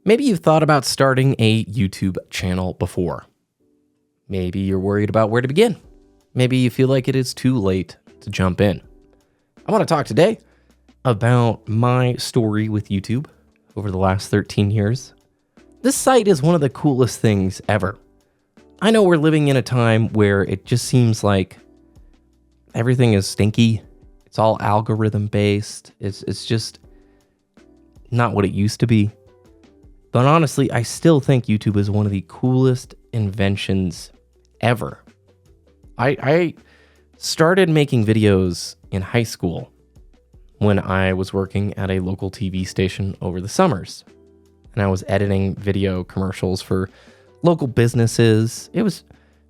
Maybe you've thought about starting a YouTube channel before. Maybe you're worried about where to begin. Maybe you feel like it is too late to jump in. I want to talk today about my story with YouTube over the last 13 years. This site is one of the coolest things ever. I know we're living in a time where it just seems like everything is stinky. It's all algorithm based. It's just not what it used to be. But honestly, I still think YouTube is one of the coolest inventions ever. I started making videos in high school when I was working at a local TV station over the summers. And I was editing video commercials for local businesses. It was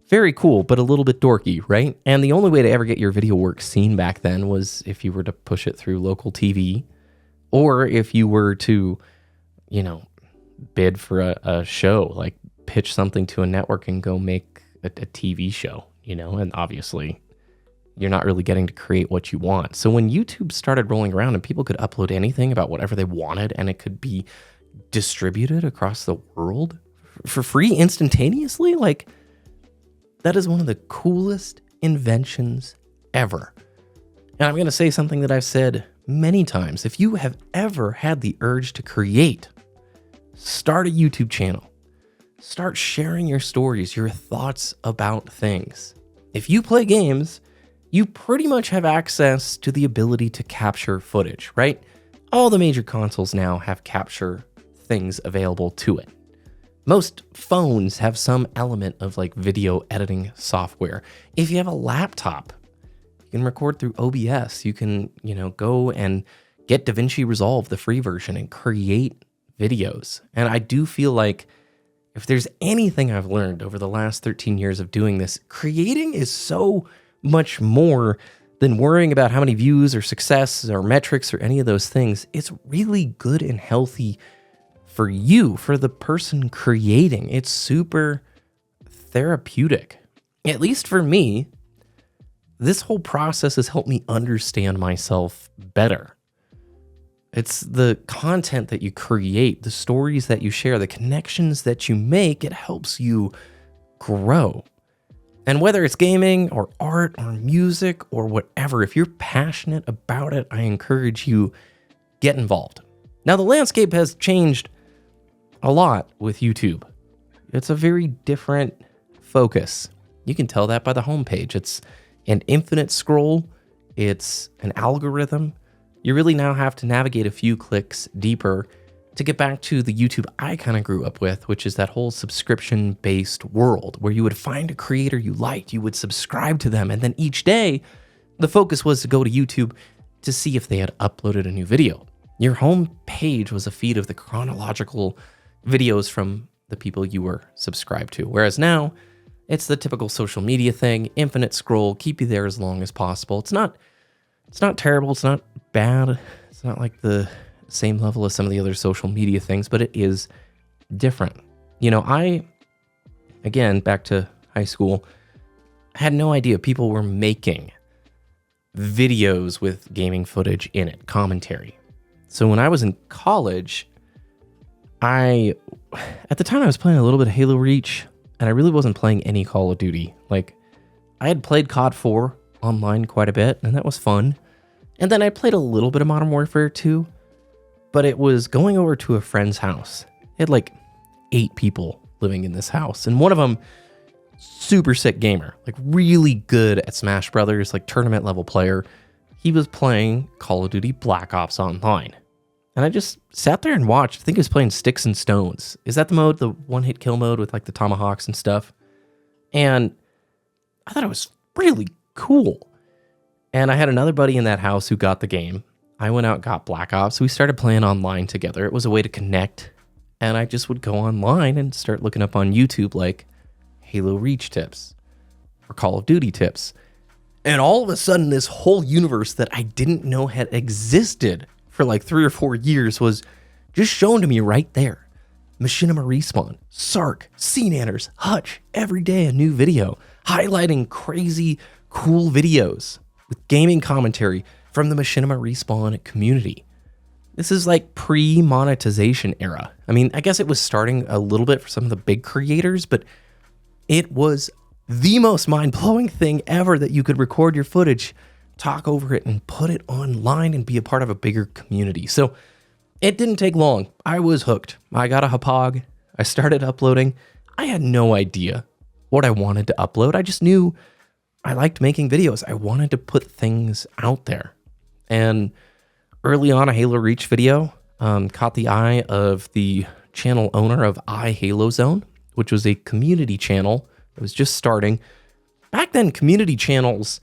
very cool, but a little bit dorky, right? And the only way to ever get your video work seen back then was if you were to push it through local TV, or if you were to, bid for a show, like pitch something to a network and go make a TV show, and obviously you're not really getting to create what you want. So when YouTube started rolling around and people could upload anything about whatever they wanted and it could be distributed across the world for free instantaneously, like that is one of the coolest inventions ever. And I'm going to say something that I've said many times. If you have ever had the urge to create, start a YouTube channel. Start sharing your stories, your thoughts about things. If you play games, you pretty much have access to the ability to capture footage, right? All the major consoles now have capture things available to it. Most phones have some element of like video editing software. If you have a laptop, you can record through OBS. You can, go and get DaVinci Resolve, the free version, and create videos. And I do feel like if there's anything I've learned over the last 13 years of doing this, creating is so much more than worrying about how many views or success or metrics or any of those things. It's really good and healthy for you, for the person creating. It's super therapeutic. At least for me, this whole process has helped me understand myself better. It's the content that you create, the stories that you share, the connections that you make. It helps you grow. And whether it's gaming or art or music or whatever, if you're passionate about it, I encourage you, get involved. Now, the landscape has changed a lot with YouTube. It's a very different focus. You can tell that by the homepage. It's an infinite scroll. It's an algorithm. You really now have to navigate a few clicks deeper to get back to the YouTube I kind of grew up with, which is that whole subscription-based world where you would find a creator you liked, you would subscribe to them, and then each day, the focus was to go to YouTube to see if they had uploaded a new video. Your home page was a feed of the chronological videos from the people you were subscribed to, whereas now, it's the typical social media thing, infinite scroll, keep you there as long as possible. It's not terrible, it's not bad, it's not like the same level as some of the other social media things, but it is different. Again, back to high school, I had no idea people were making videos with gaming footage in it, commentary. So when I was in college, at the time I was playing a little bit of Halo Reach, and I really wasn't playing any Call of Duty. Like, I had played COD 4 online quite a bit, and that was fun. And then I played a little bit of Modern Warfare 2, but it was going over to a friend's house. They had like 8 people living in this house, and one of them, super sick gamer, like really good at Smash Brothers, like tournament level player. He was playing Call of Duty Black Ops Online. And I just sat there and watched. I think he was playing Sticks and Stones. Is that the mode, the one-hit kill mode with like the tomahawks and stuff? And I thought it was really cool. And I had another buddy in that house who got the game. I went out and got Black Ops. We started playing online together. It was a way to connect. And I just would go online and start looking up on YouTube like Halo Reach tips or Call of Duty tips. And all of a sudden, this whole universe that I didn't know had existed for like 3 or 4 years was just shown to me right there. Machinima Respawn, Sark, Sea-Nanners, Hutch, every day a new video highlighting crazy, cool videos with gaming commentary from the Machinima Respawn community. This is like pre-monetization era. I mean, I guess it was starting a little bit for some of the big creators, but it was the most mind-blowing thing ever that you could record your footage, talk over it, and put it online and be a part of a bigger community. So it didn't take long. I was hooked. I got a Hapog. I started uploading. I had no idea what I wanted to upload. I just knew I liked making videos. I wanted to put things out there. And early on, a Halo Reach video caught the eye of the channel owner of iHaloZone, which was a community channel that was just starting. Back then, community channels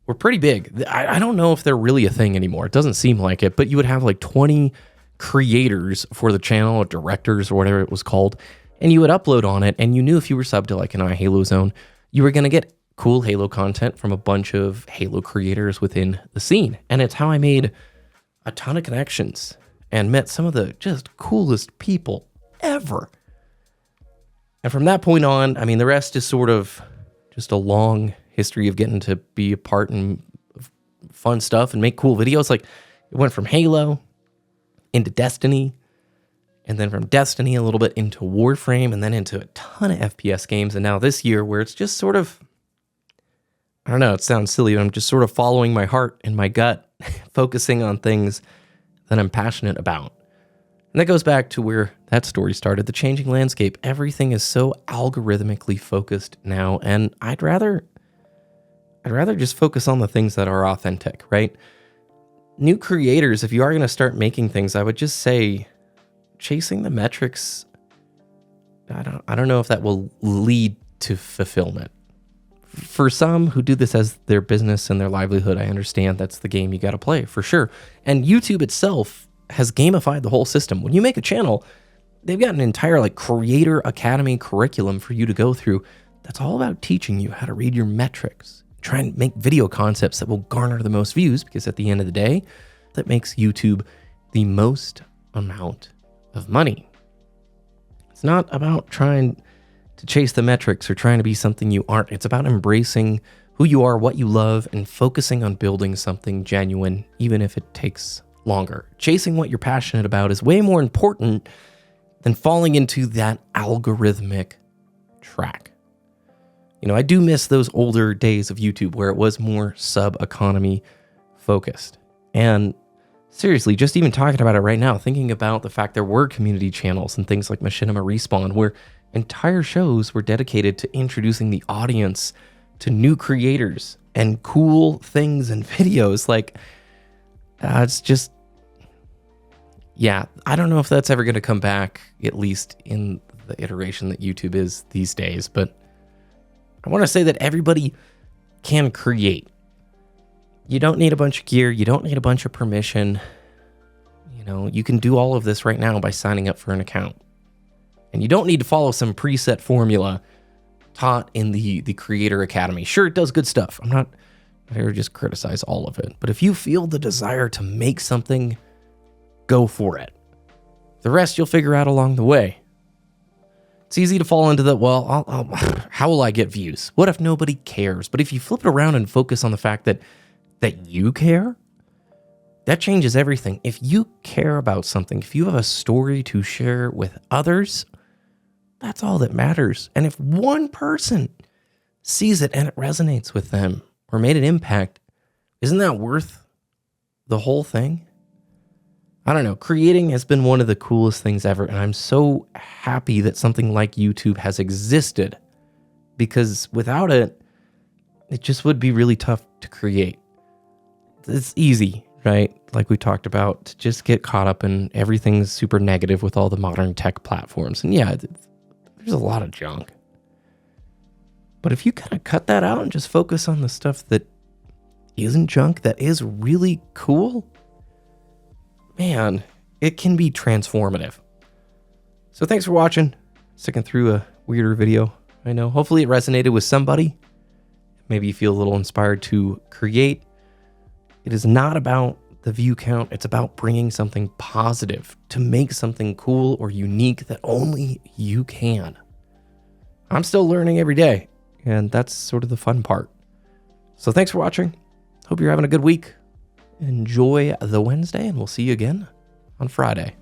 were pretty big. I don't know if they're really a thing anymore. It doesn't seem like it, but you would have like 20 creators for the channel, or directors, or whatever it was called, and you would upload on it, and you knew if you were subbed to like an iHaloZone, you were going to get cool Halo content from a bunch of Halo creators within the scene. And it's how I made a ton of connections and met some of the just coolest people ever. And from that point on, I mean, the rest is sort of just a long history of getting to be a part in fun stuff and make cool videos. Like, it went from Halo into Destiny, and then from Destiny a little bit into Warframe, and then into a ton of FPS games. And now this year, where it's just sort of, I don't know, it sounds silly, but I'm just sort of following my heart and my gut, focusing on things that I'm passionate about. And that goes back to where that story started, the changing landscape. Everything is so algorithmically focused now, and I'd rather just focus on the things that are authentic, right? New creators, if you are going to start making things, I would just say chasing the metrics, I don't know if that will lead to fulfillment. For some who do this as their business and their livelihood, I understand that's the game you got to play, for sure. And YouTube itself has gamified the whole system. When you make a channel, they've got an entire like Creator Academy curriculum for you to go through. That's all about teaching you how to read your metrics, try and make video concepts that will garner the most views, because at the end of the day, that makes YouTube the most amount of money. It's not about trying to chase the metrics or trying to be something you aren't. It's about embracing who you are, what you love, and focusing on building something genuine, even if it takes longer. Chasing what you're passionate about is way more important than falling into that algorithmic track. You know, I do miss those older days of YouTube where it was more sub-economy focused. And seriously, just even talking about it right now, thinking about the fact there were community channels and things like Machinima Respawn, where entire shows were dedicated to introducing the audience to new creators and cool things and videos. Like, it's just, yeah, I don't know if that's ever going to come back, at least in the iteration that YouTube is these days. But I want to say that everybody can create. You don't need a bunch of gear. You don't need a bunch of permission. You know, you can do all of this right now by signing up for an account. And you don't need to follow some preset formula taught in the Creator Academy. Sure, it does good stuff. I'm not here to just criticize all of it. But if you feel the desire to make something, go for it. The rest you'll figure out along the way. It's easy to fall into the, well, how will I get views? What if nobody cares? But if you flip it around and focus on the fact that you care, that changes everything. If you care about something, if you have a story to share with others, that's all that matters. And if one person sees it and it resonates with them or made an impact, isn't that worth the whole thing? I don't know. Creating has been one of the coolest things ever. And I'm so happy that something like YouTube has existed, because without it, it just would be really tough to create. It's easy, right? Like we talked about, to just get caught up in everything's super negative with all the modern tech platforms. And yeah, there's a lot of junk. But if you kind of cut that out and just focus on the stuff that isn't junk, that is really cool, man, it can be transformative. So thanks for watching. Sticking through a weirder video, I know. Hopefully it resonated with somebody. Maybe you feel a little inspired to create. It is not about the view count. It's about bringing something positive to make something cool or unique that only you can. I'm still learning every day, and that's sort of the fun part. So thanks for watching. Hope you're having a good week. Enjoy the Wednesday, and we'll see you again on Friday.